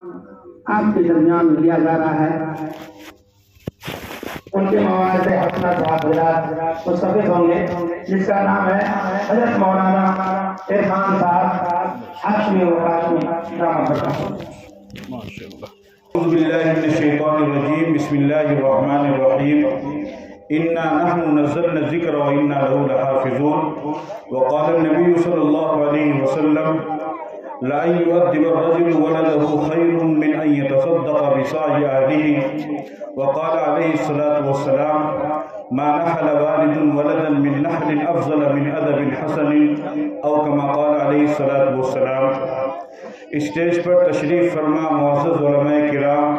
آپ کے درمیان لیا جا رہا ہے۔ ان کے مواعظ حسنہ حضرات مستفید ہوں گے، جس کا نام ہے حضرت مولانا عرفان صاحب ہاشمی و کاشمی دامت برکاتہ۔ اعوذ باللہ من الشیطان الرجیم، بسم اللہ الرحمن الرحیم۔ انا نحن نزلنا الذکر وانا له لحافظون۔ وقال النبی صلی اللہ علیہ وسلم لأن يؤدب الرجل ولده خير من أن يتصدق بصاع أهله۔ وقال عليه الصلاة والسلام ما نحل والد ولدا من نحل أفضل من أدب حسن، أو كما قال عليه الصلاة والسلام۔ اسٹیج پر تشریف فرما معزز علماء کرام،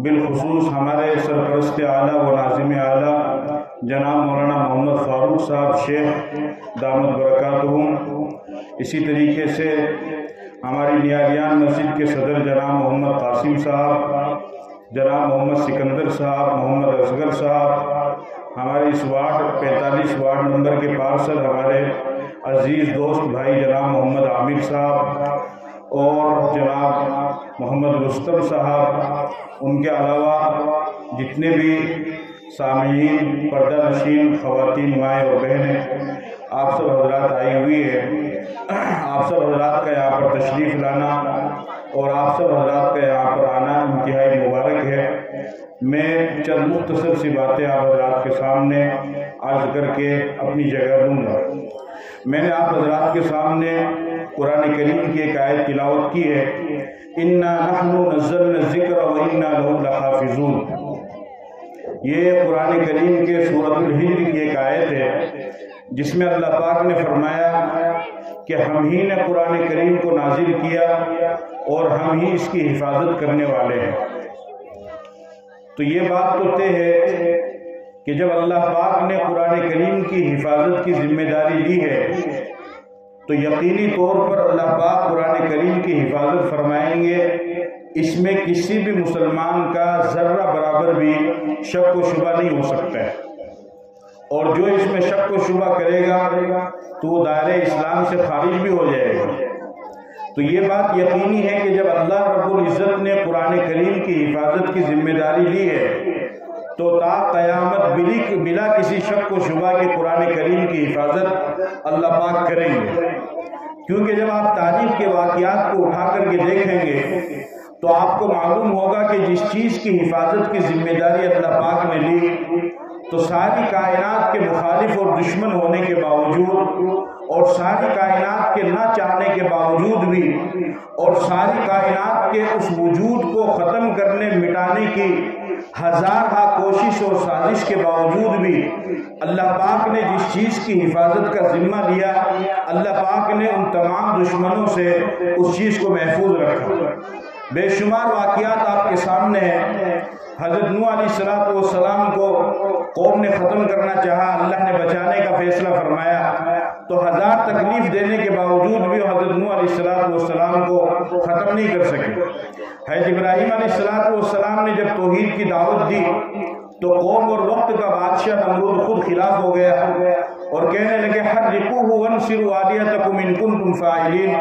بالخصوص ہمارے سرپرست اعلیٰ و ناظم اعلیٰ جناب مولانا محمد فاروق صاحب شیخ دامت برکاتہم، اسی طریقے سے ہماری نیاریان مسجد کے صدر جناب محمد قاسم صاحب، جناب محمد سکندر صاحب، محمد اصغر صاحب، ہمارے اس وارڈ 45 وارڈ نمبر کے پارشد ہمارے عزیز دوست بھائی جناب محمد عامر صاحب اور جناب محمد رستم صاحب، ان کے علاوہ جتنے بھی سامعین، پردہ نشین خواتین، مائیں اور بہنیں، آپ سب حضرات آئی ہوئی ہے۔ آپ سب حضرات کا یہاں پر تشریف لانا اور آپ سب حضرات کا یہاں پر آنا انتہائی مبارک ہے۔ میں چند مختصر سی باتیں آپ حضرات کے سامنے عرض کر کے اپنی جگہ لوں گا۔ میں نے آپ حضرات کے سامنے قرآن کریم کی ایک آیت تلاوت کی ہے، اِنَّا نَحْنُ نَزَّلْنَا الذِّكْرَ وَإِنَّا لَهُ لَحَافِظُونَ۔ یہ قرآن کریم کے سورۃ الحجر کی ایک آیت ہے جس میں اللہ پاک نے فرمایا کہ ہم ہی نے قرآن کریم کو نازل کیا اور ہم ہی اس کی حفاظت کرنے والے ہیں۔ تو یہ بات تو طے ہے کہ جب اللہ پاک نے قرآن کریم کی حفاظت کی ذمہ داری لی ہے تو یقینی طور پر اللہ پاک قرآن کریم کی حفاظت فرمائیں گے۔ اس میں کسی بھی مسلمان کا ذرہ برابر بھی شک و شبہ نہیں ہو سکتا ہے، اور جو اس میں شک و شبہ کرے گا تو وہ دائرہ اسلام سے خارج بھی ہو جائے گا۔ تو یہ بات یقینی ہے کہ جب اللہ رب العزت نے قرآن کریم کی حفاظت کی ذمہ داری لی ہے تو تا قیامت بلا کسی شک و شبہ کے قرآن کریم کی حفاظت اللہ پاک کریں گے، کیونکہ جب آپ تاریخ کے واقعات کو اٹھا کر کے دیکھیں گے تو آپ کو معلوم ہوگا کہ جس چیز کی حفاظت کی ذمہ داری اللہ پاک نے لی تو ساری کائنات کے مخالف اور دشمن ہونے کے باوجود اور ساری کائنات کے نہ چاہنے کے باوجود بھی اور ساری کائنات کے اس وجود کو ختم کرنے مٹانے کی ہزارہ کوشش اور سازش کے باوجود بھی اللہ پاک نے جس چیز کی حفاظت کا ذمہ لیا، اللہ پاک نے ان تمام دشمنوں سے اس چیز کو محفوظ رکھا۔ بے شمار واقعات آپ کے سامنے ہیں۔ حضرت نوح علیہ السلام کو قوم نے ختم کرنا چاہا، اللہ نے بچانے کا فیصلہ فرمایا تو 1000 تکلیف دینے کے باوجود بھی حضرت نوح علیہ السلام کو ختم نہیں کر سکے۔ حضرت ابراہیم علیہ السلام نے جب توحید کی دعوت دی تو قوم اور وقت کا بادشاہ نمرود خود خلاف ہو گیا اور کہنے لگے حرقوہ وانصروا آلیہتکم ان کنتم فاعلین،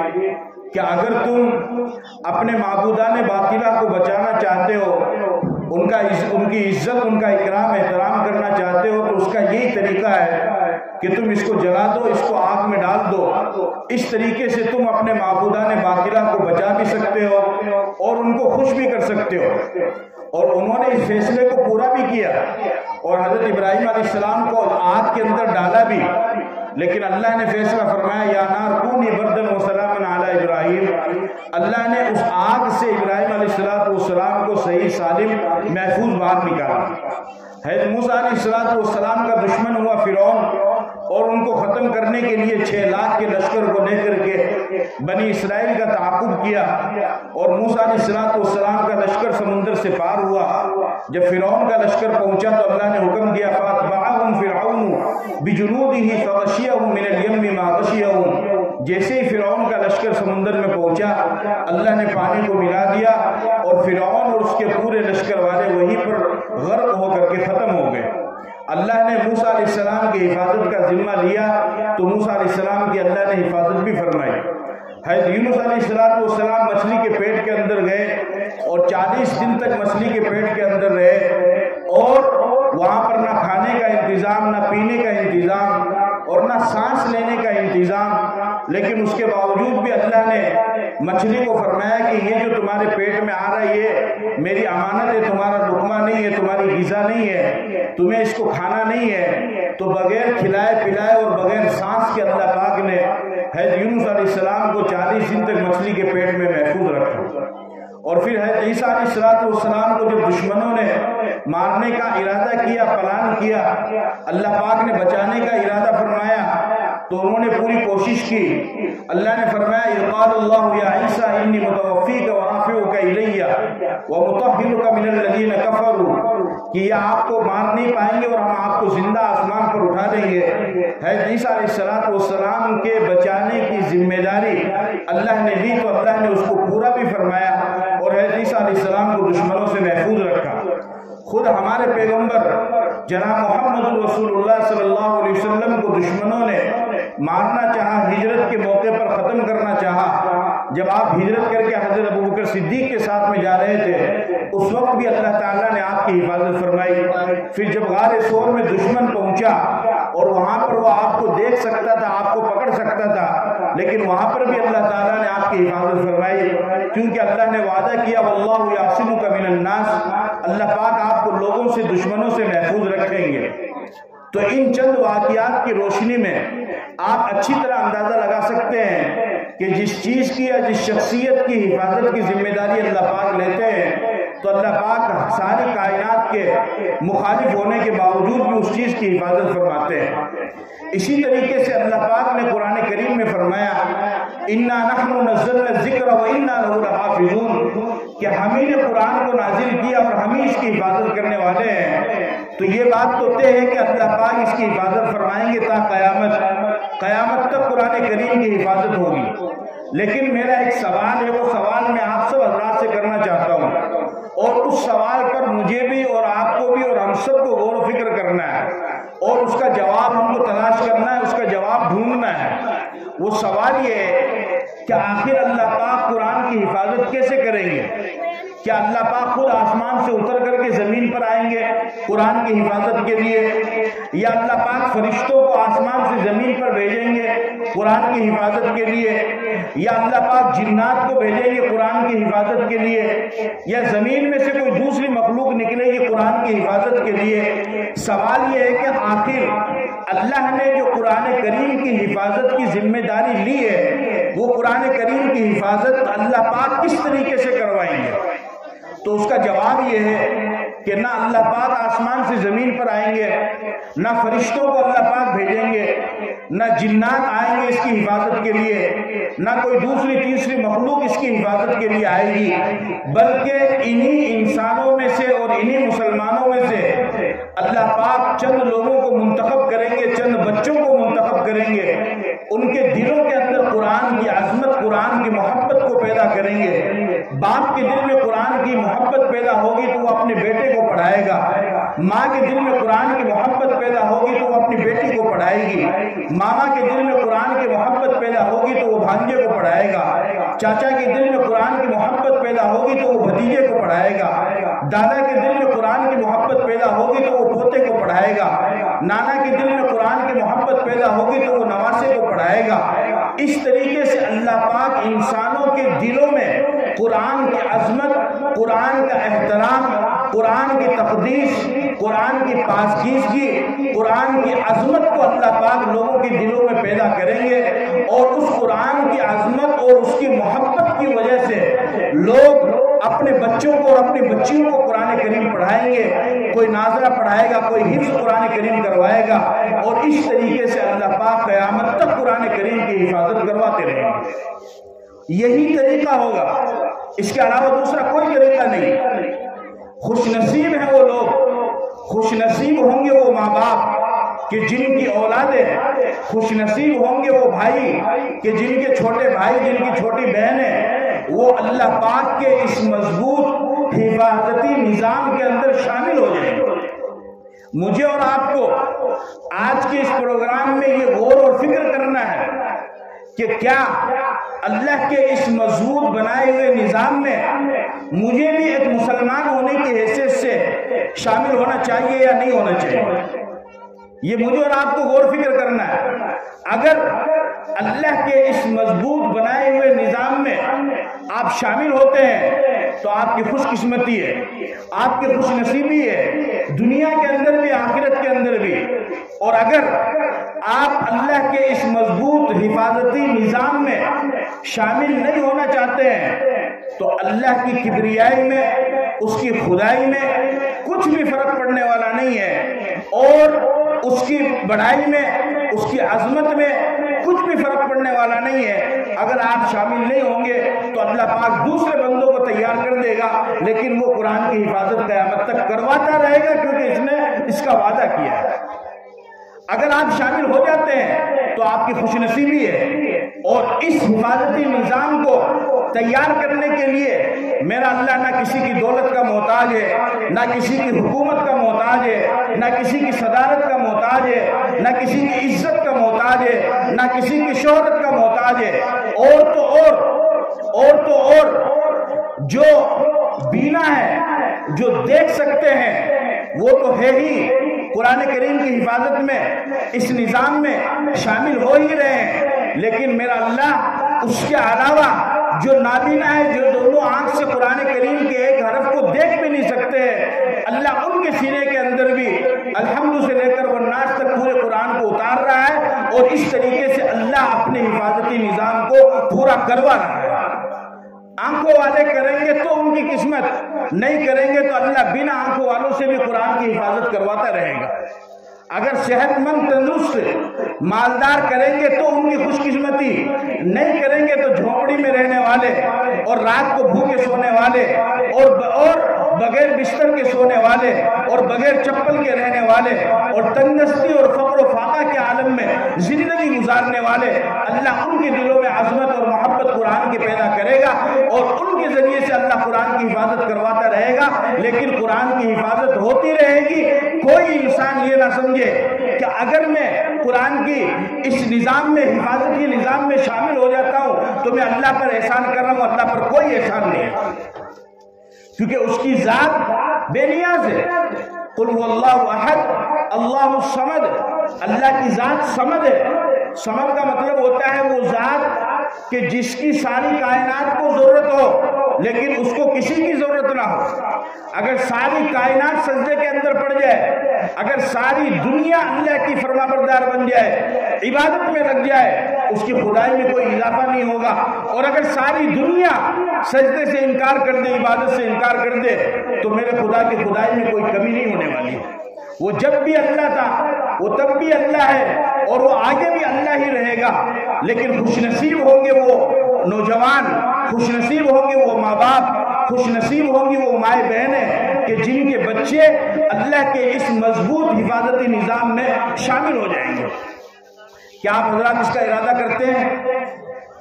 کہ اگر تم اپنے معبودان باطلہ کو بچانا چاہتے ہو، ان کی عزت، ان کا اکرام احترام کرنا چاہتے ہو تو اس کا یہی طریقہ ہے کہ تم اس کو جلا دو، اس کو آگ میں ڈال دو۔ اس طریقے سے تم اپنے معبودان باطلہ کو بچا بھی سکتے ہو اور ان کو خوش بھی کر سکتے ہو۔ اور انہوں نے اس فیصلے کو پورا بھی کیا اور حضرت ابراہیم علیہ السلام کو آگ کے اندر ڈالا بھی، لیکن اللہ نے فیصلہ فرمایا یا نار کونی بردن و سلام علی ابراہیم۔ اللہ نے اس آگ سے ابراہیم علیہ السلام کو صحیح سالم محفوظ باہر نکالا۔ حضرت موسیٰ علیہ السلام کا دشمن ہوا فرعون اور ان کو ختم کرنے کے لیے 6 لاکھ کے لشکر کو لے کر کے بنی اسرائیل کا تعاقب کیا اور موسیٰ علیہ السلام کا لشکر سمندر سے پار ہوا۔ جب فرعون کا لشکر پہنچا تو اللہ نے حکم دیا فَأَتْبَعَهُمْ فِرْعَوْنُ بِجُنُودِهِ فَغَشِيَهُمْ مِنَ الْيَمِّ مَا غَشِيَهُمْ۔ جیسے ہی فرعون کا لشکر سمندر میں پہنچا اللہ نے پانی کو ملا دیا اور فرعون اور اس کے پورے لشکر والے وہیں پر غرق ہو کر کے ختم ہو گئے۔ اللہ نے موسیٰ علیہ السلام کی حفاظت کا ذمہ لیا تو موسیٰ علیہ السلام کی اللہ نے حفاظت بھی فرمائی۔ حضرت یونس علیہ السلام مچھلی کے پیٹ کے اندر گئے اور 40 دن تک مچھلی کے پیٹ کے اندر رہے، اور وہاں پر نہ کھانے کا انتظام، نہ پینے کا انتظام، اور نہ سانس لینے کا انتظام، لیکن اس کے باوجود بھی اللہ نے مچھلی کو فرمایا کہ یہ جو تمہارے پیٹ میں آ رہا ہے یہ میری امانت ہے، تمہارا لقمہ نہیں ہے، تمہاری غذا نہیں ہے، تمہیں اس کو کھانا نہیں ہے۔ تو بغیر کھلائے پلائے اور بغیر سانس کے اللہ پاک نے حضرت یونس علیہ السلام کو 40 دن تک مچھلی کے پیٹ میں محفوظ رکھا۔ اور پھر حضرت عیسیٰ علیہ السلام کو جب دشمنوں نے مارنے کا ارادہ کیا، پلان کیا، اللہ پاک نے بچانے کا ارادہ فرمایا تو انہوں نے پوری کوشش کی۔ اللہ نے فرمایا اذ قال اللہ یا عیسیٰ انی متوفیک ورافعک الی ومطہرک من الذین کفروا، کہ یہ آپ کو مار نہیں پائیں گے اور ہم آپ کو زندہ آسمان پر اٹھا دیں گے۔ حضرت عیسیٰ علیہ السلام کے بچانے کی ذمہ داری اللہ نے لی تو اللہ نے اس کو پورا بھی فرمایا اور حضرت عیسیٰ علیہ السلام کو دشمنوں سے محفوظ رکھا۔ خود ہمارے پیغمبر جناب محمد رسول اللہ صلی اللہ علیہ وسلم کو دشمنوں نے مارنا چاہا، ہجرت کے موقع پر ختم کرنا چاہا۔ جب آپ ہجرت کر کے حضرت ابوبکر صدیق کے ساتھ میں جا رہے تھے اس وقت بھی اللہ تعالیٰ نے آپ کی حفاظت فرمائی۔ پھر جب غار ثور میں دشمن پہنچا اور وہاں پر وہ آپ کو دیکھ سکتا تھا، آپ کو پکڑ سکتا تھا، لیکن وہاں پر بھی اللہ تعالیٰ نے آپ کی حفاظت فرمائی، کیونکہ اللہ نے وعدہ کیا واللہ یعصمک من الناس، اللہ پاک آپ کو لوگوں سے، دشمنوں سے محفوظ رکھیں گے۔ تو ان چند واقعات کی روشنی میں آپ اچھی طرح اندازہ لگا سکتے ہیں کہ جس چیز کی یا جس شخصیت کی حفاظت کی ذمہ داری اللہ پاک لیتے ہیں تو اللہ پاک ساری کائنات کے مخالف ہونے کے باوجود بھی اس چیز کی حفاظت فرماتے ہیں۔ اسی طریقے سے اللہ پاک نے قرآن کریم میں فرمایا اِنَّا نَحْنُ نَزَّلْنَا الذِّكْرَ وَإِنَّا لَهُ لَحَافِظُونَ، کہ ہم ہی نے قرآن کو نازل کیا اور ہم ہی اس کی حفاظت کرنے والے ہیں۔ تو یہ بات تو طے ہے کہ اللہ پاک اس کی حفاظت فرمائیں گے تا قیامت تک قرآن کریم کی حفاظت ہوگی۔ لیکن میرا ایک سوال ہے، وہ سوال میں آپ سب حضرات سے کرنا چاہتا ہوں، اور اس سوال پر مجھے بھی اور آپ کو بھی اور ہم سب کو غور و فکر کرنا ہے اور اس کا جواب ہم کو تلاش کرنا ہے، اس کا جواب ڈھونڈنا ہے۔ وہ سوال یہ ہے کہ آخر اللہ پاک قرآن کی حفاظت کیسے کریں گے؟ کیا اللہ پاک خود آسمان سے اتر کر کے زمین پر آئیں گے قرآن کی حفاظت کے لیے، یا اللہ پاک فرشتوں کو آسمان سے زمین پر بھیجیں گے قرآن کی حفاظت کے لیے، یا اللہ پاک جنات کو بھیجیں گے قرآن کی حفاظت کے لیے، یا زمین میں سے کوئی دوسری مخلوق نکلے گی قرآن کی حفاظت کے لیے؟ سوال یہ ہے کہ آخر اللہ نے جو قرآن کریم کی حفاظت کی ذمہ داری لی ہے وہ قرآن کریم کی حفاظت اللہ پاک کس طریقے سے کروائیں گے؟ تو اس کا جواب یہ ہے کہ نہ اللہ پاک آسمان سے زمین پر آئیں گے، نہ فرشتوں کو اللہ پاک بھیجیں گے، نہ جنات آئیں گے اس کی حفاظت کے لیے، نہ کوئی دوسری تیسری مخلوق اس کی حفاظت کے لیے آئے گی، بلکہ انہی انسانوں میں سے اور انہی مسلمانوں میں سے اللہ پاک چند لوگوں کو منتخب کریں گے، چند بچوں کو منتخب کریں گے، ان کے دلوں کے اندر قرآن کی عظمت، قرآن کی محبت کو پیدا کریں گے۔ باپ کے دل میں قرآن کی محبت پیدا ہوگی تو وہ اپنے بیٹے کو پڑھائے گا، ماں کے دل میں قرآن کی محبت پیدا ہوگی تو وہ اپنی بیٹی کو پڑھائے گی، ماما کے دل میں قرآن کی محبت پیدا ہوگی تو وہ بھانجے کو پڑھائے گا، چاچا کے دل میں قرآن کی محبت پیدا ہوگی تو وہ بھتیجے کو پڑھائے گا، دادا کے دل میں قرآن کی محبت پیدا ہوگی تو وہ پوتے کو پڑھائے گا، نانا کے دل میں قرآن کی محبت پیدا ہوگی تو وہ نواسے کو پڑھائے گا۔ اس طریقے سے اللہ پاک انسانوں کے دلوں میں قرآن کی عظمت، قرآن کا احترام، قرآن کی تقدیس، قرآن کی پاکیزگی، قرآن کی عظمت کو اللہ پاک لوگوں کے دلوں میں پیدا کریں گے، اور اس قرآن کی عظمت اور اس کی محبت کی وجہ سے لوگ اپنے بچوں کو اور اپنی بچیوں کو قرآن کریم پڑھائیں گے، کوئی ناظرہ پڑھائے گا، کوئی حفظ قرآن کریم کروائے گا، اور اس طریقے سے اللہ پاک قیامت تک قرآن کریم کی حفاظت کرواتے رہیں گے۔ یہی طریقہ ہوگا، اس کے علاوہ دوسرا کوئی طریقہ نہیں۔ خوش نصیب ہیں وہ لوگ، خوش نصیب ہوں گے وہ ماں باپ کہ جن کی اولادیں، خوش نصیب ہوں گے وہ بھائی کہ جن کے چھوٹے بھائی، جن کی چھوٹی بہنیں وہ اللہ پاک کے اس مضبوط حفاظتی نظام کے اندر شامل ہو جائیں گے۔ مجھے اور آپ کو آج کے اس پروگرام میں یہ غور اور فکر کرنا ہے کہ کیا اللہ کے اس مضبوط بنائے ہوئے نظام میں مجھے بھی ایک مسلمان ہونے کی حیثیت سے شامل ہونا چاہیے یا نہیں ہونا چاہیے؟ یہ مجھے اور آپ کو غور فکر کرنا ہے۔ اگر اللہ کے اس مضبوط بنائے ہوئے نظام میں آپ شامل ہوتے ہیں تو آپ کی خوش قسمتی ہے، آپ کی خوش نصیبی ہے، دنیا کے اندر بھی آخرت کے اندر بھی۔ اور اگر آپ اللہ کے اس مضبوط حفاظتی نظام میں شامل نہیں ہونا چاہتے ہیں تو اللہ کی کبریائی میں، اس کی خدائی میں کچھ بھی فرق پڑنے والا نہیں ہے، اور اس کی بڑائی میں، اس کی عظمت میں کچھ بھی فرق پڑنے والا نہیں ہے۔ اگر آپ شامل نہیں ہوں گے تو اللہ پاک دوسرے بندوں کو تیار کر دے گا، لیکن وہ قرآن کی حفاظت قیامت تک کرواتا رہے گا، کیونکہ اس نے اس کا وعدہ کیا ہے۔ اگر آپ شامل ہو جاتے ہیں تو آپ کی خوش نصیبی ہے، اور اس حفاظتی نظام کو تیار کرنے کے لیے میرا اللہ نہ کسی کی دولت کا محتاج ہے، نہ کسی کی حکومت کا محتاج ہے، نہ کسی کی صدارت کا محتاج ہے، نہ کسی کی عزت کا محتاج ہے، نہ کسی کی شہرت کا محتاج ہے۔ اور تو اور جو بینا ہے، جو دیکھ سکتے ہیں، وہ تو ہے ہی قرآن کریم کی حفاظت میں، اس نظام میں شامل ہو ہی رہے ہیں، لیکن میرا اللہ اس کے علاوہ جو نابینا ہے، جو دونوں آنکھ سے قرآن کریم کے ایک حرف کو دیکھ بھی نہیں سکتے ہیں، اللہ ان کے سینے کے اندر بھی الحمد سے لے کر والناس تک پورے قرآن کو اتار رہا ہے، اور اس طریقے سے اللہ اپنے حفاظتی نظام کو پورا کروا رہا ہے۔ آنکھوں والے کریں گے تو ان کی قسمت، نہیں کریں گے تو اللہ بنا آنکھوں والوں سے بھی قرآن کی حفاظت کرواتا رہے گا۔ اگر صحت مند تندرست مالدار کریں گے تو ان کی خوش قسمتی، نہیں کریں گے تو جھونپڑی میں رہنے والے، اور رات کو بھوکے سونے والے، اور بغیر بستر کے سونے والے، اور بغیر چپل کے رہنے والے، اور تندرستی اور فقر و فاقہ کے عالم میں زندگی گزارنے والے، اللہ ان کے دلوں میں عظمت اور محبت قرآن کی پیدا کرے گا، اور ان کے ذریعے سے اللہ قرآن کی حفاظت کرواتا رہے گا۔ لیکن قرآن کی حفاظت ہوتی رہے گی۔ کوئی انسان یہ نہ سمجھے کہ اگر میں قرآن کی اس نظام میں، حفاظتی نظام میں شامل ہو جاتا ہوں تو میں اللہ پر احسان کر رہا ہوں۔ اللہ پر کوئی احسان نہیں ہے، کیونکہ اس کی ذات بے نیاز ہے۔ قل هو اللہ احد اللہ الصمد، اللہ کی ذات صمد ہے۔ صمد کا مطلب ہوتا ہے وہ ذات کہ جس کی ساری کائنات کو ضرورت ہو لیکن اس کو کسی کی ضرورت نہ ہو۔ اگر ساری کائنات سجدے کے اندر پڑ جائے، اگر ساری دنیا اللہ کی فرما بردار بن جائے، عبادت میں لگ جائے، اس کی خدائی میں کوئی اضافہ نہیں ہوگا۔ اور اگر ساری دنیا سجدے سے انکار کر دے، عبادت سے انکار کر دے، تو میرے خدا کی خدائی میں کوئی کمی نہیں ہونے والی۔ وہ جب بھی اللہ تھا، وہ تب بھی اللہ ہے، اور وہ آگے بھی اللہ ہی رہے گا۔ لیکن خوش نصیب ہوں گے وہ نوجوان، خوش نصیب ہوں گے وہ ماں باپ، خوش نصیب ہوں گی وہ مائیں بہنیں کہ جن کے بچے اللہ کے اس مضبوط حفاظتی نظام میں شامل ہو جائیں گے۔ کیا آپ حضرات اس کا ارادہ کرتے ہیں؟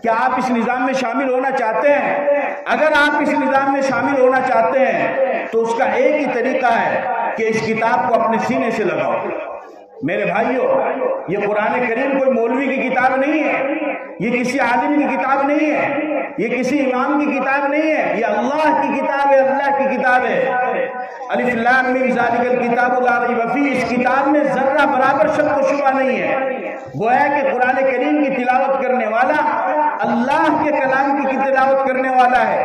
کیا آپ اس نظام میں شامل ہونا چاہتے ہیں؟ اگر آپ اس نظام میں شامل ہونا چاہتے ہیں تو اس کا ایک ہی طریقہ ہے کہ اس کتاب کو اپنے سینے سے لگاؤ۔ میرے بھائیوں، یہ قرآن کریم کوئی مولوی کی کتاب نہیں ہے، یہ کسی عالم کی کتاب نہیں ہے، یہ کسی امام کی کتاب نہیں ہے، یہ اللہ کی کتاب ہے، اللہ کی کتاب ہے۔ الف لام میم ذالک الکتاب لا ریب فیہ، اس کتاب میں ذرہ برابر شک و شبہ نہیں ہے۔ گویا کہ قرآن کریم کی تلاوت کرنے والا اللہ کے کلام کی تلاوت کرنے والا ہے،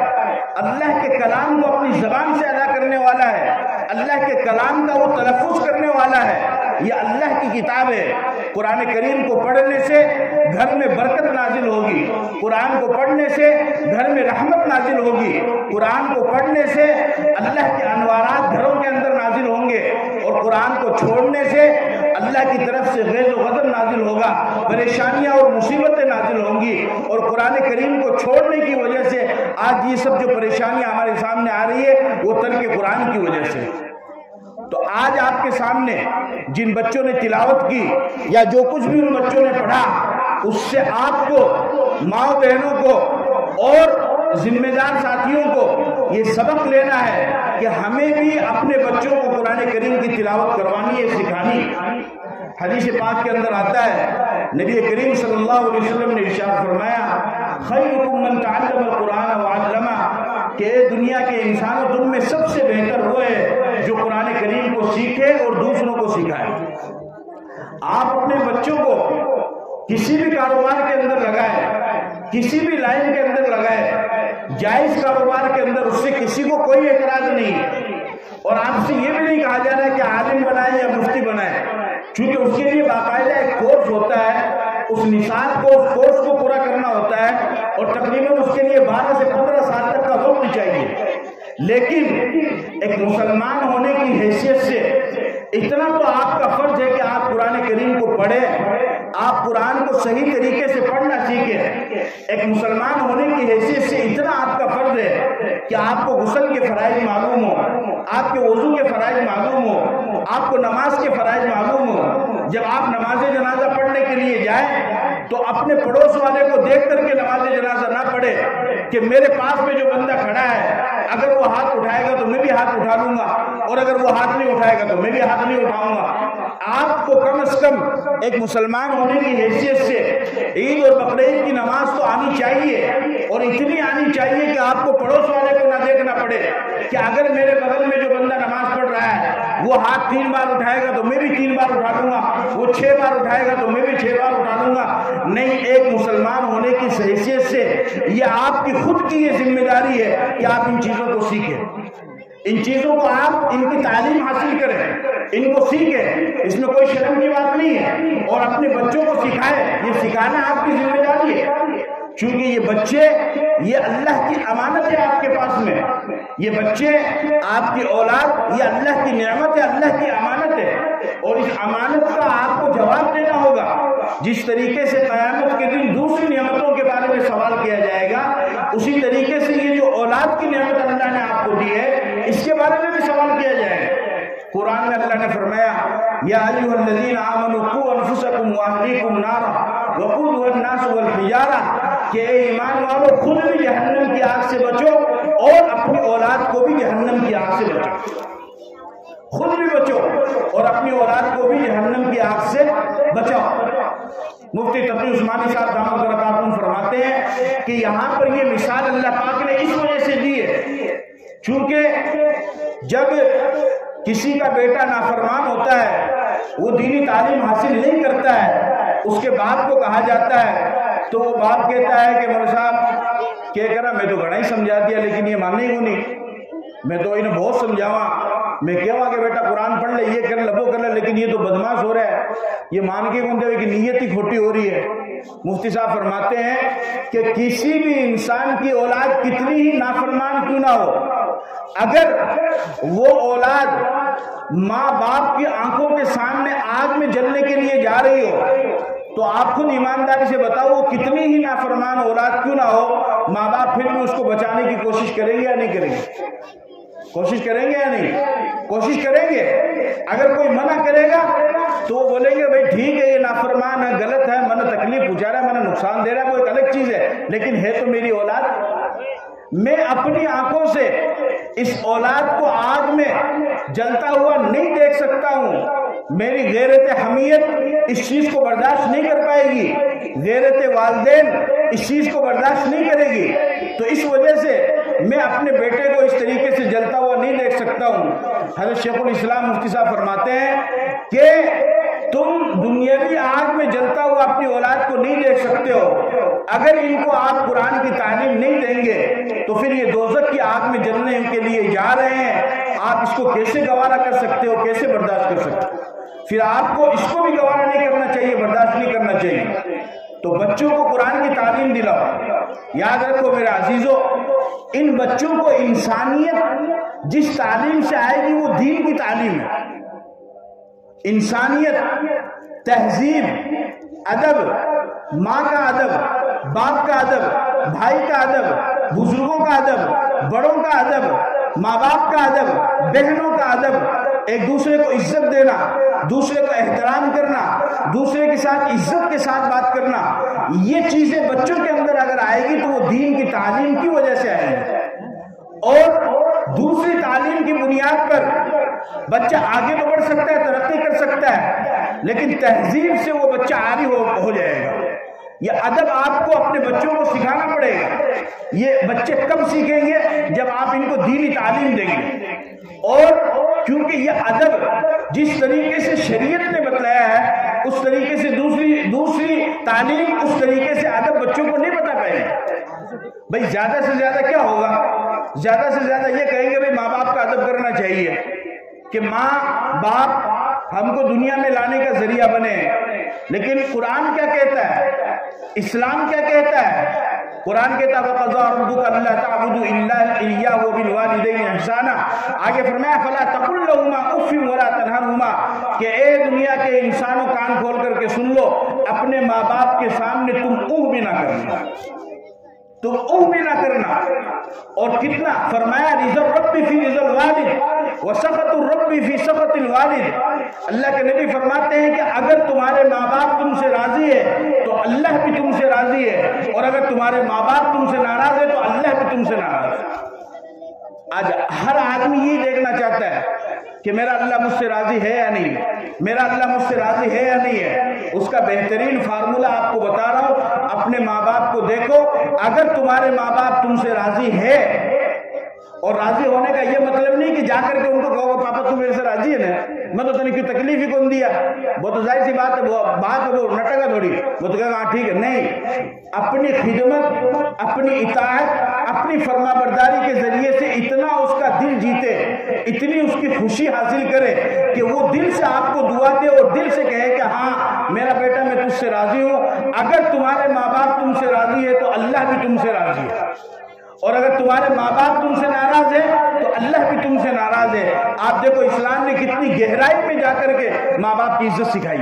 اللہ کے کلام کو اپنی زبان سے ادا کرنے والا ہے، اللہ کے کلام کا وہ تلفظ کرنے والا ہے۔ یہ اللہ کی کتاب ہے۔ قرآن کریم کو پڑھنے سے گھر میں برکت نازل ہوگی، قرآن کو پڑھنے سے گھر میں رحمت نازل ہوگی، قرآن کو پڑھنے سے اللہ کے انوارات گھروں کے اندر نازل ہوں گے، اور قرآن کو چھوڑنے سے اللہ کی طرف سے غیظ و غضب نازل ہوگا، پریشانیاں اور مصیبتیں نازل ہوں گی۔ اور قرآن کریم کو چھوڑنے کی وجہ سے آج یہ سب جو پریشانیاں ہمارے سامنے آ رہی ہے وہ ترک قرآن کی وجہ سے۔ تو آج آپ کے سامنے جن بچوں نے تلاوت کی یا جو کچھ بھی ان بچوں نے پڑھا، اس سے آپ کو، ماں بہنوں کو اور ذمہ دار ساتھیوں کو یہ سبق لینا ہے کہ ہمیں بھی اپنے بچوں کو قرآن کریم کی تلاوت کروانی ہے، سکھانی۔ حدیث پاک کے اندر آتا ہے، نبی کریم صلی اللہ علیہ وسلم نے ارشاد فرمایا، خیرکم من تعلم القرآن وعلمہ، کہ دنیا کے انسانوں تم میں سب سے بہتر وہ ہے جو قرآن کریم کو سیکھے اور دوسروں کو سکھائے۔ آپ اپنے بچوں کو کسی بھی کاروبار کے اندر لگائے، کسی بھی لائن کے اندر لگائے، جائز کاروبار کے اندر اس سے کسی کو کوئی اعتراض نہیں ہے، اور آپ سے یہ بھی نہیں کہا جا رہا ہے کہ عالم بنائے یا مفتی بنائے، چونکہ اس کے لیے باقاعدہ ایک کورس ہوتا ہے، اس نصاب کو، اس کورس کو پورا کرنا ہوتا ہے، اور تقریباً اس کے لیے 12 سے 15 سال تک کا وقت چاہیے۔ لیکن ایک مسلمان ہونے کی حیثیت سے اتنا تو آپ کا فرض ہے کہ آپ قرآن کریم کو پڑھیں، آپ قرآن کو صحیح طریقے سے پڑھنا سیکھیں۔ ایک مسلمان ہونے کی حیثیت سے اتنا آپ کا فرض ہے کہ آپ کو غسل کے فرائض معلوم ہو، آپ کے وضو کے فرائض معلوم ہو، آپ کو نماز کے فرائض معلوم ہو۔ جب آپ نماز جنازہ پڑھنے کے لیے جائیں تو اپنے پڑوس والے کو دیکھ کر کے نماز جنازہ نہ پڑھے کہ میرے پاس میں جو بندہ کھڑا ہے اگر وہ ہاتھ اٹھائے گا تو میں بھی ہاتھ اٹھا لوں گا، اور اگر وہ ہاتھ نہیں اٹھائے گا تو میں بھی ہاتھ نہیں اٹھاؤں گا۔ آپ کو کم از کم ایک مسلمان ہونے کی حیثیت سے عید اور بقرعید کی نماز تو آنی چاہیے، اور اتنی آنی چاہیے کہ آپ کو پڑوس والے کو نہ دیکھنا پڑے کہ اگر میرے بغل میں جو بندہ نماز پڑھ رہا ہے وہ ہاتھ 3 بار اٹھائے گا تو میں بھی 3 بار اٹھا لوں گا، وہ 6 بار اٹھائے گا تو میں بھی 6 بار اٹھا لوں گا۔ نہیں، ایک مسلمان ہونے کی حیثیت سے یہ آپ کی خود کی یہ ذمہ داری ہے کہ آپ ان چیزوں کو سیکھیں، ان چیزوں کو آپ ان کی تعلیم حاصل کریں، ان کو سیکھیں، اس میں کوئی شرم کی بات نہیں ہے، اور اپنے بچوں کو سکھائیں۔ یہ سکھانا آپ کی ذمہ داری ہے، چونکہ یہ بچے یہ اللہ کی امانت ہے آپ کے پاس میں، یہ بچے آپ کی اولاد یہ اللہ کی نعمت ہے، اللہ کی امانت ہے، اور اس امانت کا آپ کو جواب دینا ہوگا۔ جس طریقے سے قیامت کے دن دوسری نعمتوں کے بارے میں سوال کیا جائے گا، اسی طریقے سے یہ جو اولاد کی نعمت اللہ نے آپ کو دی ہے اس کے بارے میں بھی سوال کیا جائے گا۔ قرآن میں اللہ نے فرمایا یا ایھا الذین آمنوا قوا انفسکم واہلیکم نارا وقودها الناس والحجارہ، کہ اے ایمان والو خود بھی جہنم کی آگ سے بچو اور اپنی اولاد کو بھی جہنم کی آگ سے بچو، خود بھی بچو اور اپنی اولاد کو بھی جہنم کی آگ سے بچاؤ۔ مفتی تقی عثمانی صاحب دامت برکاتہم فرماتے ہیں کہ یہاں پر یہ مثال اللہ پاک نے اس وجہ سے دی ہے چونکہ جب کسی کا بیٹا نافرمان ہوتا ہے، وہ دینی تعلیم حاصل نہیں کرتا ہے، اس کے باپ کو کہا جاتا ہے تو وہ باپ کہتا ہے کہ مولوی صاحب کیا کرا، میں تو گھنا ہی سمجھا دیا لیکن یہ ماننے ہی نہیں، میں تو انہیں بہت سمجھاواں، میں کہواں کہ بیٹا قرآن پڑھ لے، یہ کر لے، وہ کر لے، لیکن یہ تو بدماش ہو رہا ہے، یہ مان کے کون دے کہ نیت ہی کھوٹی ہو رہی ہے۔ مفتی صاحب فرماتے ہیں کہ کسی بھی انسان کی اولاد کتنی ہی نافرمان کیوں نہ ہو، اگر وہ اولاد ماں باپ کی آنکھوں کے سامنے آگ میں جلنے کے لیے جا رہی ہو تو آپ خود ایمانداری سے بتاؤ وہ کتنی ہی نافرمان اولاد کیوں نہ ہو، ماں باپ پھر بھی اس کو بچانے کی کوشش کریں گے یا نہیں کریں گے؟ کوشش کریں گے یا نہیں؟ کوشش کریں گے۔ اگر کوئی منع کرے گا تو وہ بولیں گے بھائی ٹھیک ہے یہ نافرمان ہے، غلط ہے، میں نے تکلیف پہنچا رہا ہے، میں نے نقصان دے رہا ہے، وہ ایک الگ چیز ہے، لیکن ہے تو میری اولاد، میں اپنی آنکھوں سے اس اولاد کو آگ میں جلتا ہوا نہیں دیکھ سکتا ہوں، میری غیرت حمیت اس چیز کو برداشت نہیں کر پائے گی، غیرت والدین اس چیز کو برداشت نہیں کرے گی، تو اس وجہ سے میں اپنے بیٹے کو اس طریقے سے جلتا ہوا نہیں دیکھ سکتا ہوں۔ حضرت شیخ الاسلام مفتی صاحب فرماتے ہیں کہ تم دنیاوی آگ میں جلتا ہوا اپنی اولاد کو نہیں دیکھ سکتے ہو، اگر ان کو آپ قرآن کی تعلیم نہیں دیں گے تو پھر یہ دوزخ کی آگ میں جلنے کے لیے جا رہے ہیں، آپ اس کو کیسے گوارا کر سکتے ہو، کیسے برداشت کر سکتے ہو؟ پھر آپ کو اس کو بھی گوارا نہیں کرنا چاہیے، برداشت نہیں کرنا چاہیے۔ تو بچوں کو قرآن کی تعلیم دلاؤ۔ یاد رکھو میرے عزیزو، ان بچوں کو انسانیت جس تعلیم سے آئے گی وہ دین کی تعلیم ہے، انسانیت، تہذیب، ادب، ماں کا ادب، باپ کا ادب، بھائی کا ادب، بزرگوں کا ادب، بڑوں کا ادب، ماں باپ کا ادب، بہنوں کا ادب، ایک دوسرے کو عزت دینا، دوسرے کو احترام کرنا، دوسرے کے ساتھ عزت کے ساتھ بات کرنا، یہ چیزیں بچوں کے اندر اگر آئے گی تو وہ دین کی تعلیم کی وجہ سے آئے گی، اور دوسری تعلیم کی بنیاد پر بچہ آگے تو بڑھ سکتا ہے، ترقی کر سکتا ہے، لیکن تہذیب سے وہ بچہ عاری ہو جائے گا۔ یہ ادب آپ کو اپنے بچوں کو سکھانا پڑے گا۔ یہ بچے کب سیکھیں گے؟ جب آپ ان کو دینی تعلیم دیں گے۔ اور کیونکہ یہ ادب جس طریقے سے شریعت نے بتلایا ہے اس طریقے سے دوسری تعلیم اس طریقے سے ادب بچوں کو نہیں بتا پائے گی۔ بھائی زیادہ سے زیادہ کیا ہوگا؟ زیادہ سے زیادہ یہ کہیں گے بھائی ماں باپ کا ادب کرنا چاہیے کہ ماں باپ ہم کو دنیا میں لانے کا ذریعہ بنے۔ لیکن قرآن کیا کہتا ہے؟ اسلام کیا کہتا ہے؟ قرآن کہتا ہے وَقَضَىٰ رَبُّكَ أَلَّا تَعْبُدُوا إِلَّا إِيَّاهُ وَبِالْوَالِدَيْنِ إِحْسَانًا۔ آگے فرمایا فَلَا تَقُل لَّهُمَا أُفٍّ وَلَا تَنْهَرْهُمَا کہ اے دنیا کے انسانوں کان کھول کر کے سن لو، اپنے ماں باپ کے سامنے تم اوہ بھی نہ کرنا، تم اوہ بھی نہ کرنا۔ اور کتنا فرمایا رضا الرب فی رضا الوالد وسخط الرب فی سخط الوالد۔ اللہ کے نبی فرماتے ہیں کہ اگر تمہارے ماں باپ تم سے راضی ہے تو اللہ بھی تم سے راضی ہے، اور اگر تمہارے ماں باپ تم سے ناراض ہے تو اللہ بھی تم سے ناراض ہے۔ آج ہر آدمی یہ دیکھنا چاہتا ہے کہ میرا اللہ مجھ سے راضی ہے یا نہیں، میرا اللہ مجھ سے راضی ہے یا نہیں ہے۔ اس کا بہترین فارمولہ آپ کو بتا رہا ہوں، اپنے ماں باپ کو دیکھو، اگر تمہارے ماں باپ تم سے راضی ہے، اور راضی ہونے کا یہ مطلب نہیں کہ جا کر کے ان کو کہو پاپا تم میرے سے راضی ہے نا، میں تو تمہیں کیوں تکلیف ہی کون دیا، وہ تو ظاہر سی بات ہے، وہ نٹکا تھوڑی، وہ تو کہے گا ہاں ٹھیک ہے۔ نہیں، اپنی خدمت، اپنی اطاعت، اپنی فرما برداری کے ذریعے سے اتنا اس کا دل جیتے، اتنی اس کی خوشی حاصل کرے کہ وہ دل سے آپ کو دعا دے اور دل سے کہے کہ ہاں میرا بیٹا میں تجھ سے راضی ہوں۔ اگر تمہارے ماں باپ تم سے راضی ہے تو اللہ بھی تم سے راضی ہے، اور اگر تمہارے ماں باپ تم سے ناراض ہے تو اللہ بھی تم سے ناراض ہے۔ آپ دیکھو اسلام نے کتنی گہرائی میں جا کر کے ماں باپ کی عزت سکھائی۔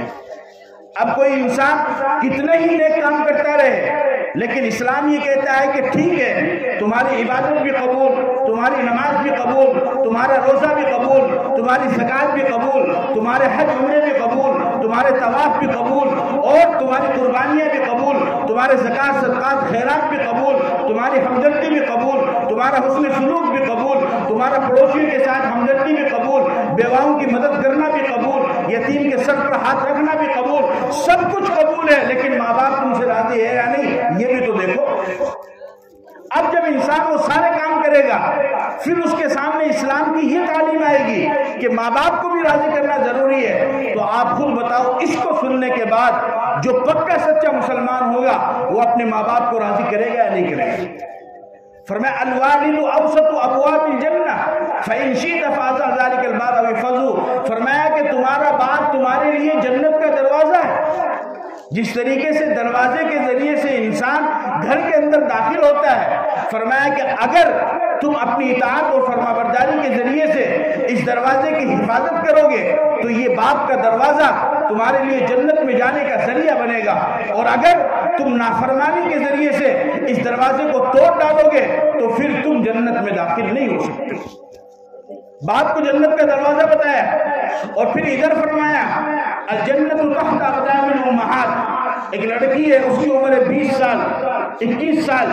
اب کوئی انسان کتنے ہی نیک کام کرتا رہے لیکن اسلام یہ کہتا ہے کہ ٹھیک ہے تمہاری عبادت بھی قبول، تمہاری نماز بھی قبول، تمہارا روزہ بھی قبول، تمہاری زکات بھی قبول، تمہارے حج عمرے بھی قبول، تمہارے طواف بھی قبول، اور تمہاری قربانیاں بھی قبول، تمہارے زکات صدقات خیرات بھی قبول، تمہاری ہمدردی بھی قبول، تمہارا حسن سلوک بھی قبول، تمہارا پڑوسیوں کے ساتھ ہمدردی بھی قبول، بیواؤں کی مدد کرنا بھی قبول، یتیم کے سر پر ہاتھ رکھنا بھی قبول، سب کچھ قبول ہے، لیکن ماں باپ تم سے راضی ہے یا نہیں یہ بھی تو دیکھو۔ اب جب انسان وہ سارے کام کرے گا پھر اس کے سامنے اسلام کی یہ تعلیم آئے گی کہ ماں باپ کو بھی راضی کرنا ضروری ہے، تو آپ خود بتاؤ اس کو سننے کے بعد جو پکا سچا مسلمان ہوگا وہ اپنے ماں باپ کو راضی کرے گا یا نہیں کرے گا؟ فرمایا الوالد اوسط ابواب الجنہ فإن شئت فأعطى ذلك الباب واحفظه۔ فرمایا کہ تمہارا باپ تمہارے لیے جنت کا دروازہ ہے۔ جس طریقے سے دروازے کے ذریعے سے انسان گھر کے اندر داخل ہوتا ہے، فرمایا کہ اگر تم اپنی اطاعت اور فرما برداری کے ذریعے سے اس دروازے کی حفاظت کرو گے تو یہ باپ کا دروازہ تمہارے لیے جنت میں جانے کا ذریعہ بنے گا، اور اگر تم نافرمانی کے ذریعے سے اس دروازے کو توڑ ڈالو گے تو پھر تم جنت میں داخل نہیں ہو سکتے۔ باپ کو جنت کا دروازہ بتایا، اور پھر ادھر فرمایا الجنت تحت اقدام الامہات۔ ایک لڑکی ہے، اس کی عمر ہے 20 سال، 21 سال،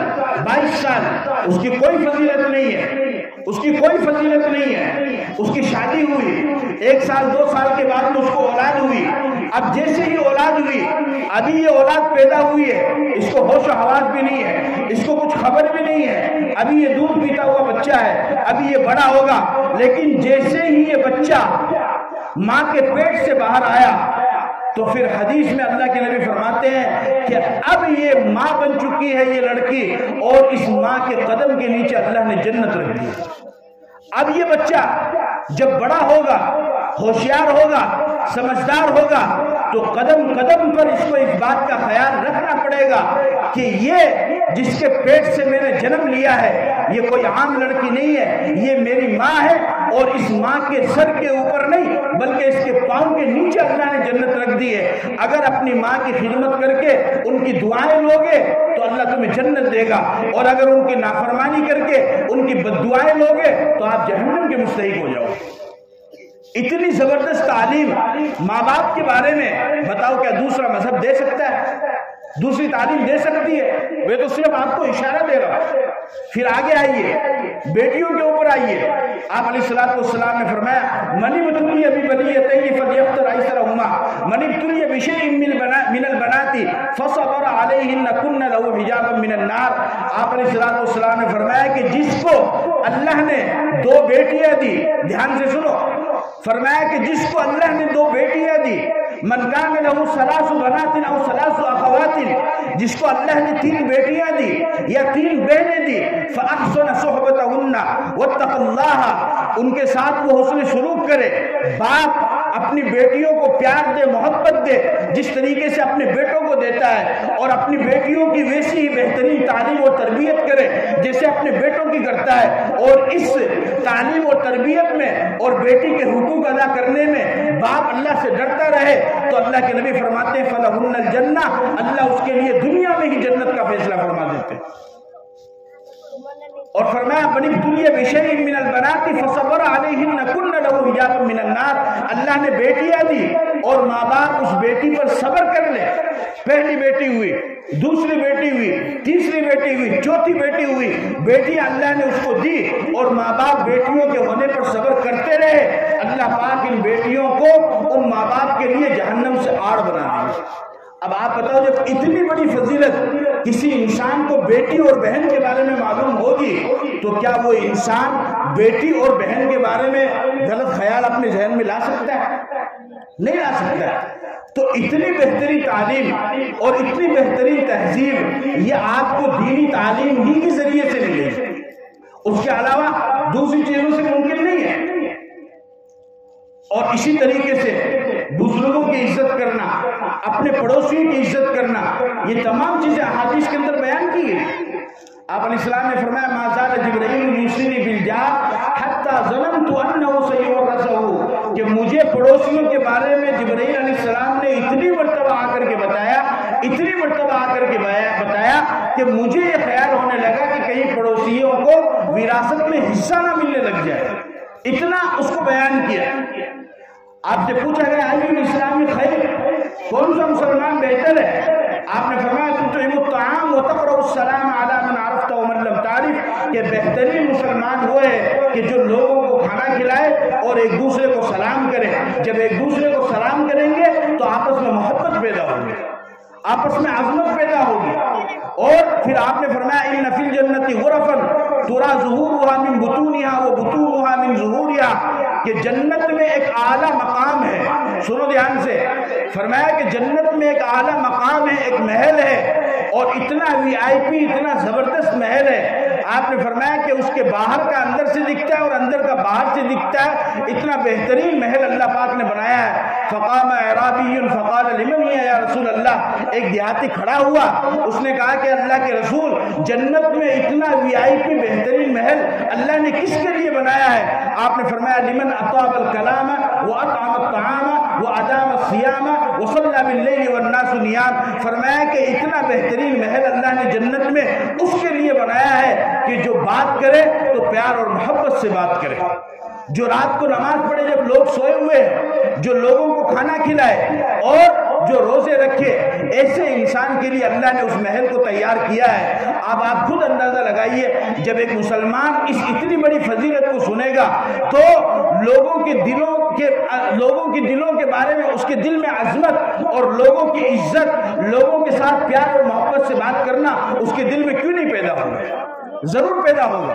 22 سال، اس کی کوئی فضیلت نہیں ہے، اس کی کوئی فضیلت نہیں ہے، اس کی شادی ہوئی 1 سال 2 سال کے بعد اس کو اولاد ہوئی۔ اب جیسے ہی اولاد ہوئی، ابھی یہ اولاد پیدا ہوئی ہے، اس کو ہوش و حواس بھی نہیں ہے، اس کو کچھ خبر بھی نہیں ہے، ابھی یہ دودھ پیتا ہوا بچہ ہے، ابھی یہ بڑا ہوگا، لیکن جیسے ہی یہ بچہ ماں کے پیٹ سے باہر آیا تو پھر حدیث میں اللہ کے نبی فرماتے ہیں کہ اب یہ ماں بن چکی ہے یہ لڑکی، اور اس ماں کے قدم کے نیچے اللہ نے جنت رکھ دی۔ اب یہ بچہ جب بڑا ہوگا، ہوشیار ہوگا، سمجھدار ہوگا، تو قدم قدم پر اس کو اس بات کا خیال رکھنا پڑے گا کہ یہ جس کے پیٹ سے میں نے جنم لیا ہے یہ کوئی عام لڑکی نہیں ہے، یہ میری ماں ہے، اور اس ماں کے سر کے اوپر نہیں بلکہ اس کے پاؤں کے نیچے اللہ نے جنت رکھ دی ہے۔ اگر اپنی ماں کی خدمت کر کے ان کی دعائیں لوگے تو اللہ تمہیں جنت دے گا، اور اگر ان کی نافرمانی کر کے ان کی بد دعائیں لوگے تو آپ جہنم کے مستحق ہو جاؤ۔ اتنی زبردست تعلیم ماں باپ کے بارے میں بتاؤ کیا دوسرا مذہب دے سکتا ہے؟ دوسری تعلیم دے سکتی ہے؟ میں تو صرف آپ کو اشارہ دے رہا ہوں. پھر آگے آئیے، بیٹیوں کے اوپر آئیے. آپ علیہ السلام نے فرمایا من ابتلی ببلیتین فلیختر ایسرہما من ابتلی بشیء من البنات فصبر علیہن کن لہ حجابا من النار. آپ علیہ السلام نے فرمایا کہ جس کو اللہ نے 2 بیٹیاں دی، دھیان سے سنو، فرمایا کہ جس کو اللہ نے 2 بیٹیاں دی، من کان لہ 3 بنات او 3 اخوات، جس کو اللہ نے 3 بیٹیاں دی یا 3 بہنیں دی، فاحسن صحبتهن واتق اللہ، ان کے ساتھ وہ حسن سلوک کرے. باپ اپنی بیٹیوں کو پیار دے، محبت دے، جس طریقے سے اپنے بیٹوں کو دیتا ہے، اور اپنی بیٹیوں کی ویسی ہی بہترین تعلیم اور تربیت کرے جیسے اپنے بیٹوں کی کرتا ہے. اور اس تعلیم اور تربیت میں اور بیٹی کے حقوق ادا کرنے میں باپ اللہ سے ڈرتا رہے تو اللہ کے نبی فرماتے ہیں فلہن الجنہ، اللہ اس کے لیے دنیا میں ہی جنت کا فیصلہ فرما دیتے ہیں. اور فرمایا من ابتلی بشیء من البنات فصبر علیہن کن لہ حجابا من النار، اللہ نے بیٹیاں دی اور ماں باپ اس بیٹی پر صبر کر لے. پہلی بیٹی ہوئی، دوسری بیٹی ہوئی، تیسری بیٹی ہوئی، چوتھی بیٹی ہوئی، بیٹیاں اللہ نے اس کو دی اور ماں باپ بیٹیوں کے ہونے پر صبر کرتے رہے. اللہ پاک ان بیٹیوں کو ان ماں باپ کے لیے جہنم سے آڑ بنا دیں گے. اب آپ بتاؤ جب اتنی بڑی فضیلت کسی انسان کو بیٹی اور بہن کے بارے میں معلوم ہوگی تو کیا وہ انسان بیٹی اور بہن کے بارے میں غلط خیال اپنے ذہن میں لا سکتا ہے؟ نہیں لا سکتا. تو اتنی بہترین تعلیم اور اتنی بہترین تہذیب یہ آپ کو دینی تعلیم ہی کے ذریعے سے ملے گی، اس کے علاوہ دوسری چیزوں سے ممکن نہیں ہے. اور اسی طریقے سے بزرگوں کی عزت کرنا، اپنے پڑوسیوں کی عزت کرنا، یہ تمام چیزیں احادیث کے اندر بیان کی گئی. آپ علیہ السلام نے فرمایا ما زال جبرائیل یوصینی بالجار حتی ظننت انہ سیورثہ، کہ مجھے پڑوسیوں کے بارے میں جبرائیل علیہ السلام نے اتنی مرتبہ آ کر کے بتایا، اتنی مرتبہ آ کر کے بتایا کہ مجھے یہ خیال ہونے لگا کہ کہیں پڑوسیوں کو وراثت میں حصہ نہ ملنے لگ جائے. اتنا اس کو بیان کیا. آپ سے پوچھا گیا ای الاسلام خیر، کون سا مسلمان بہتر ہے؟ آپ نے فرمایا تطعم الطعام وتقرأ السلام علی من عرفت ومن لم تعرف، کہ بہترین مسلمان وہ ہے کہ جو لوگوں کو کھانا کھلائے اور ایک دوسرے کو سلام کرے. جب ایک دوسرے کو سلام کریں گے تو آپس میں محبت پیدا ہوگی، آپس میں عظمت پیدا ہوگی. اور پھر آپ نے فرمایا ان فی الجنت غرفا ترى ظهورها من بطونها وبطونها من ظهورها، کہ جنت میں ایک اعلیٰ مقام ہے. سنو دھیان سے، فرمایا کہ جنت میں ایک اعلیٰ مقام ہے، ایک محل ہے، اور اتنا وی آئی پی، اتنا زبردست محل ہے. آپ نے فرمایا کہ اس کے باہر کا اندر سے دکھتا ہے اور اندر کا باہر سے دکھتا ہے. اتنا بہترین محل اللہ پاک نے بنایا ہے. فقام اعرابی فقال لمن یا رسول اللہ، ایک دیہاتی کھڑا ہوا، اس نے کہا کہ اللہ کے رسول، جنت میں اتنا وی آئی پی بہترین محل اللہ نے کس کے لیے بنایا ہے؟ آپ نے فرمایا لمن اطاب الکلام واطعم الطعام وادام الصیام وصلى باللیل والناس نیام. فرمایا کہ اتنا بہترین محل اللہ نے جنت میں اس کے لیے بنایا ہے کہ جو بات کرے تو پیار اور محبت سے بات کرے، جو رات کو نماز پڑھے جب لوگ سوئے ہوئے ہیں، جو لوگوں کو کھانا کھلائے اور جو روزے رکھے. ایسے انسان کے لیے اللہ نے اس محل کو تیار کیا ہے. اب آپ خود اندازہ لگائیے، جب ایک مسلمان اس اتنی بڑی فضیلت کو سنے گا تو لوگوں کے دلوں کے بارے میں اس کے دل میں عظمت اور لوگوں کی عزت، لوگوں کے ساتھ پیار اور محبت سے بات کرنا اس کے دل میں کیوں نہیں پیدا ہوگا؟ ضرور پیدا ہوگا.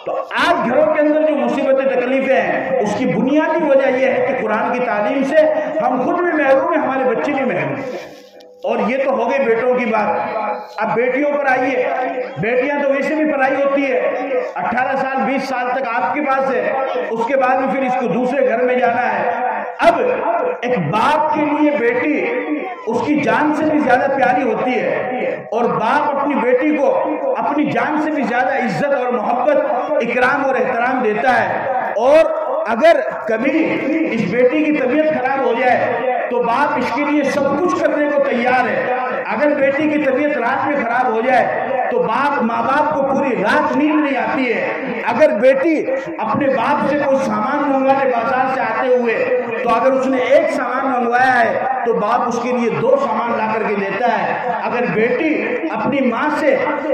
تو آج گھروں کے اندر جو مصیبتیں تکلیفیں ہیں اس کی بنیادی وجہ یہ ہے کہ قرآن کی تعلیم سے ہم خود بھی محروم ہیں، ہمارے بچے بھی محروم ہیں. اور یہ تو ہو گئی بیٹوں کی بات. اب بیٹیوں پر آئیے. بیٹیاں تو ویسے بھی پڑھائی ہوتی ہے، 18 سال 20 سال تک آپ کے پاس ہے، اس کے بعد میں پھر اس کو دوسرے گھر میں جانا ہے. اب ایک باپ کے لیے بیٹی اس کی جان سے بھی زیادہ پیاری ہوتی ہے، اور باپ اپنی بیٹی کو اپنی جان سے بھی زیادہ عزت اور محبت، اکرام اور احترام دیتا ہے. اور اگر کبھی اس بیٹی کی طبیعت خراب ہو جائے تو باپ اس کے لیے سب کچھ کرنے کو تیار ہے. اگر بیٹی کی طبیعت رات میں خراب ہو جائے تو ماں باپ کو پوری رات نیند نہیں آتی ہے. اگر بیٹی اپنے باپ سے کوئی سامان منگوانے بازار سے آتے ہوئے تو اگر اس نے ایک سامان منگوایا ہے تو باپ اس کے لیے 2 سامان لا کر کے دیتا ہے. اگر بیٹی اپنی ماں سے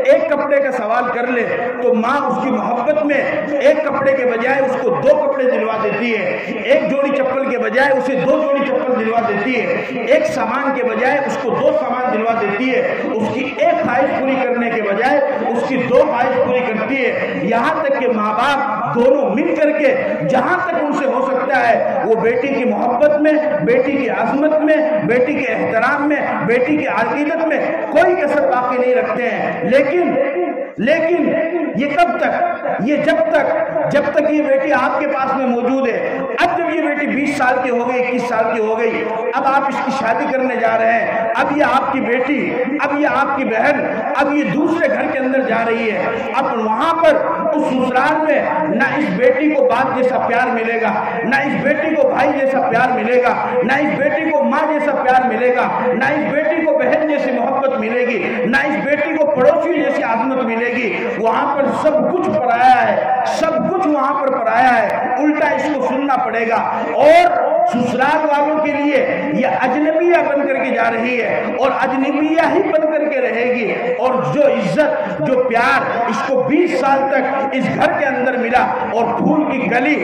ایک کپڑے کا سوال کر لے تو ماں اس کی محبت میں ایک کپڑے کے بجائے اس کو 2 کپڑے دلوا دیتی ہے, ایک جوڑی چپل کے بجائے اسے 2 جوڑی چپل دلوا دیتی ہے, ایک سامان کے بجائے اس کو 2 سامان دلوا دیتی ہے, اس کی ایک خواہش پوری کرنے کے بجائے اس کی 2 خواہش پوری کرتی ہے. یہاں تک کہ ماں باپ دونوں مل کر کے جہاں تک ان سے ہو سکتا ہے وہ بیٹی کی محبت میں, بیٹی کی عظمت میں, بیٹی کے احترام میں, بیٹی کی عقیدت میں کوئی کسر باقی نہیں رکھتے ہیں. لیکن یہ کب تک؟ یہ جب تک یہ بیٹی آپ کے پاس میں موجود ہے. اب جب یہ بیٹی 20 سال کی ہو گئی, 21 سال کی ہو گئی, اب آپ اس کی شادی کرنے جا رہے ہیں, اب یہ آپ کی بیٹی, اب یہ آپ کی بہن, اب یہ دوسرے گھر کے اندر جا رہی ہے. اب وہاں پر اس سسرال میں نہ اس بیٹی کو باپ جیسا پیار ملے گا, نہ اس بیٹی کو بھائی جیسا پیار ملے گا, نہ اس بیٹی کو ماں جیسا پیار ملے گا, نہ اس بیٹی کو بہن جیسی محبت ملے گی, نہ اس بیٹی کو پڑوسی جیسی عظمت ملے گی. وہاں پر سب کچھ پرایا ہے, سب کچھ وہاں پر پرایا ہے. الٹا اس کو سننا پڑے گا اور سسرال والوں کے لیے یہ اجنبیہ بن کر کے جا رہی ہے اور اجنبیہ ہی بن کر کے رہے گی. اور جو عزت, جو پیار اس کو 20 سال تک اس گھر کے اندر ملا اور پھول کی گلی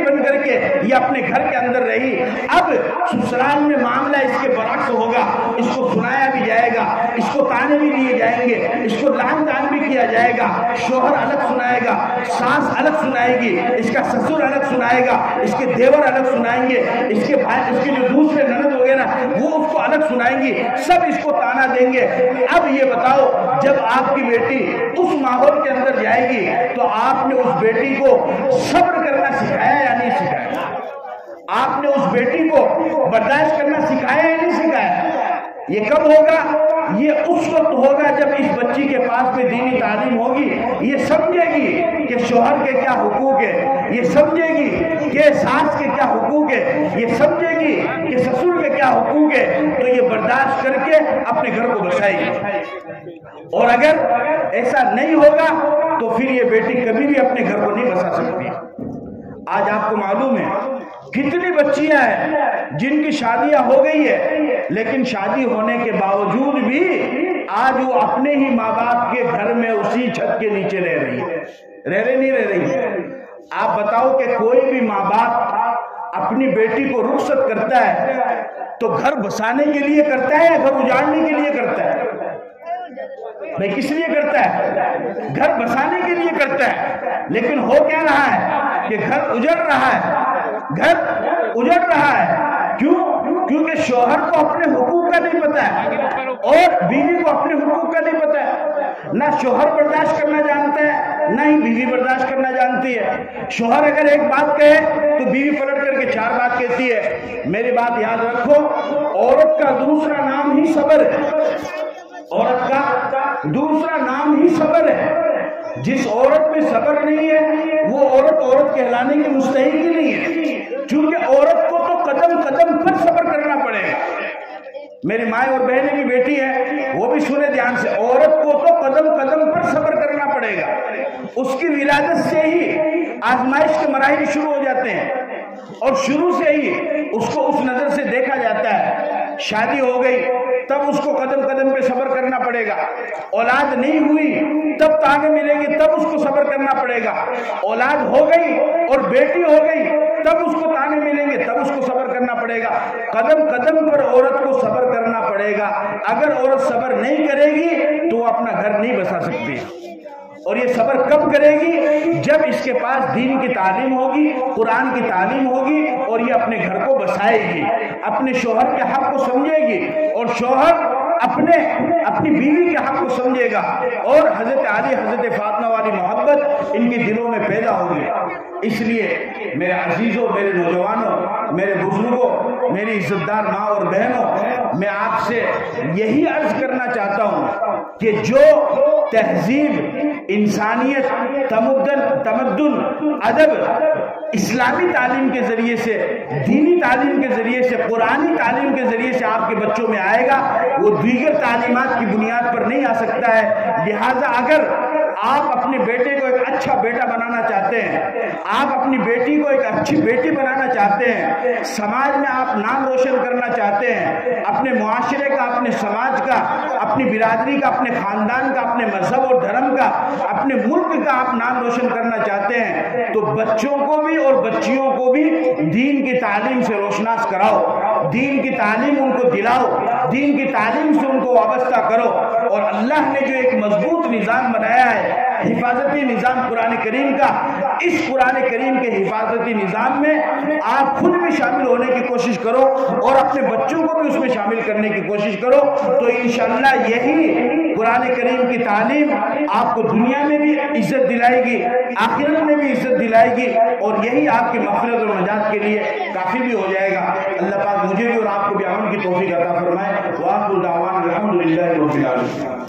بن کر کے یہ اپنے گھر کے اندر رہی, اب سسرال میں معاملہ اس کے برعکس ہوگا. اس کو سنایا بھی جائے گا, اس کو تانے بھی دیے جائیں گے, اس کو لعن طعن بھی کیا جائے گا. شوہر الگ سنائے گا, ساس الگ سنائے گی, اس کا سسر الگ سنائے گا, اس کے دیور الگ سنائیں گے, اس کے بھائی, اس کے جو دوسرے نند وغیرہ وہ اس کو الگ سنائیں گی, سب اس کو تانا دیں گے. اب یہ بتاؤ, جب آپ کی بیٹی اس ماحول کے اندر جائے گی تو آپ نے اس بیٹی کو صبر کرنا سکھایا یا نہیں سکھایا؟ آپ نے اس بیٹی کو برداشت کرنا سکھایا یا نہیں سکھایا؟ یہ کب ہوگا؟ یہ اس وقت ہوگا جب اس بچی کے پاس میں دینی تعلیم ہوگی. یہ سمجھے گی کہ شوہر کے کیا حقوق ہے, یہ سمجھے گی کہ ساس کے کیا حقوق ہے, یہ سمجھے گی کہ سسر کے کیا حقوق ہے, تو یہ برداشت کر کے اپنے گھر کو بسائے گی. اور اگر ایسا نہیں ہوگا تو پھر یہ بیٹی کبھی بھی اپنے گھر کو نہیں بسا سکتی. آج آپ کو معلوم ہے کتنی بچیاں ہیں جن کی شادیاں ہو گئی ہے, لیکن شادی ہونے کے باوجود بھی آج وہ اپنے ہی ماں باپ کے گھر میں اسی چھت کے نیچے رہ رہی ہے. نہیں رہ رہی. آپ بتاؤ کہ کوئی بھی ماں باپ اپنی بیٹی کو رخصت کرتا ہے تو گھر بسانے کے لیے کرتا ہے یا گھر اجاڑنے کے لیے کرتا ہے؟ بھائی کس لیے کرتا ہے؟ گھر بسانے کے لیے کرتا ہے. لیکن ہو کیا رہا ہے کہ گھر اجڑ رہا ہے. کیونکہ شوہر کو اپنے حقوق کا نہیں پتا ہے اور بیوی کو اپنے حقوق کا نہیں پتا ہے. نہ شوہر برداشت کرنا جانتا ہے, نہ ہی بیوی برداشت کرنا جانتی ہے. شوہر اگر ایک بات کہے تو بیوی پلٹ کر کے 4 بات کہتی ہے. میری بات یاد رکھو, عورت کا دوسرا نام ہی صبر ہے. عورت کا دوسرا نام ہی صبر ہے. جس عورت میں صبر نہیں ہے وہ عورت کہلانے کی مستحق ہی نہیں ہے. چونکہ عورت کو تو قدم قدم پر صبر کرنا پڑے گا. میری مائیں اور بہنیں بھی بیٹی ہیں, وہ بھی سنیں دھیان سے. عورت کو تو قدم قدم پر صبر کرنا پڑے گا. اس کی ولادت سے ہی آزمائش کے مراحل شروع ہو جاتے ہیں اور شروع سے ہی اس کو اس نظر سے دیکھا جاتا ہے. شادی ہو گئی تب اس کو قدم قدم پہ صبر کرنا پڑے گا. اولاد نہیں ہوئی تب تانے ملیں گے, تب اس کو صبر کرنا پڑے گا. اولاد ہو گئی اور بیٹی ہو گئی تب اس کو تانے ملیں گے, تب اس کو صبر کرنا پڑے گا. قدم قدم پر عورت کو صبر کرنا پڑے گا. اگر عورت صبر نہیں کرے گی تو وہ اپنا گھر نہیں بسا سکتی. اور یہ صبر کب کرے گی؟ جب اس کے پاس دین کی تعلیم ہوگی, قرآن کی تعلیم ہوگی اور یہ اپنے گھر کو بسائے گی, اپنے شوہر کے حق کو سمجھے گی اور شوہر اپنی بیوی کے حق کو سمجھے گا. اور حضرت علی, حضرت فاطمہ والی محبت ان کے دلوں میں پیدا ہوگی. اس لیے میرے عزیزوں, میرے نوجوانوں, میرے بزرگوں, میری عزت دار ماں اور بہنوں, میں آپ سے یہی عرض کرنا چاہتا ہوں کہ جو تہذیب, انسانیت, تمدن, ادب اسلامی تعلیم کے ذریعے سے, دینی تعلیم کے ذریعے سے, قرآنی تعلیم کے ذریعے سے آپ کے بچوں میں آئے گا, وہ دیگر تعلیمات کی بنیاد پر نہیں آ سکتا ہے. لہذا اگر آپ اپنے بیٹے کو ایک اچھا بیٹا بنانا چاہتے ہیں، آپ اپنی بیٹی کو ایک اچھی بیٹی بنانا چاہتے ہیں، سماج میں آپ نام روشن کرنا چاہتے ہیں، اپنے معاشرے کا، اپنے سماج کا، اپنی برادری کا، اپنے خاندان کا، اپنے مذہب اور دھرم کا، اپنے ملک کا آپ نام روشن کرنا چاہتے ہیں، تو بچوں کو بھی اور بچیوں کو بھی دین کی تعلیم سے روشناس کراؤ، دین کی تعلیم ان کو دلاؤ، دین کی تعلیم سے ان کو وابستہ کرو۔ اور اللہ نے جو ایک مضبوط نظام بنایا ہے، حفاظتی نظام قرآن کریم کا، اس قرآن کریم کے حفاظتی نظام میں آپ خود بھی شامل ہونے کی کوشش کرو اور اپنے بچوں کو بھی اس میں شامل کرنے کی کوشش کرو، تو انشاءاللہ یہی قرآن کریم کی تعلیم آپ کو دنیا میں بھی عزت دلائے گی، آخرت میں بھی عزت دلائے گی، اور یہی آپ کی مغفرت اور نجات کے لیے کافی بھی ہو جائے گا۔ اللہ پاک مجھے بھی اور آپ کو بھی عمل کی توفیق عطا فرمائے۔ وآخر دعوانا الحمدللہ رب العالمین۔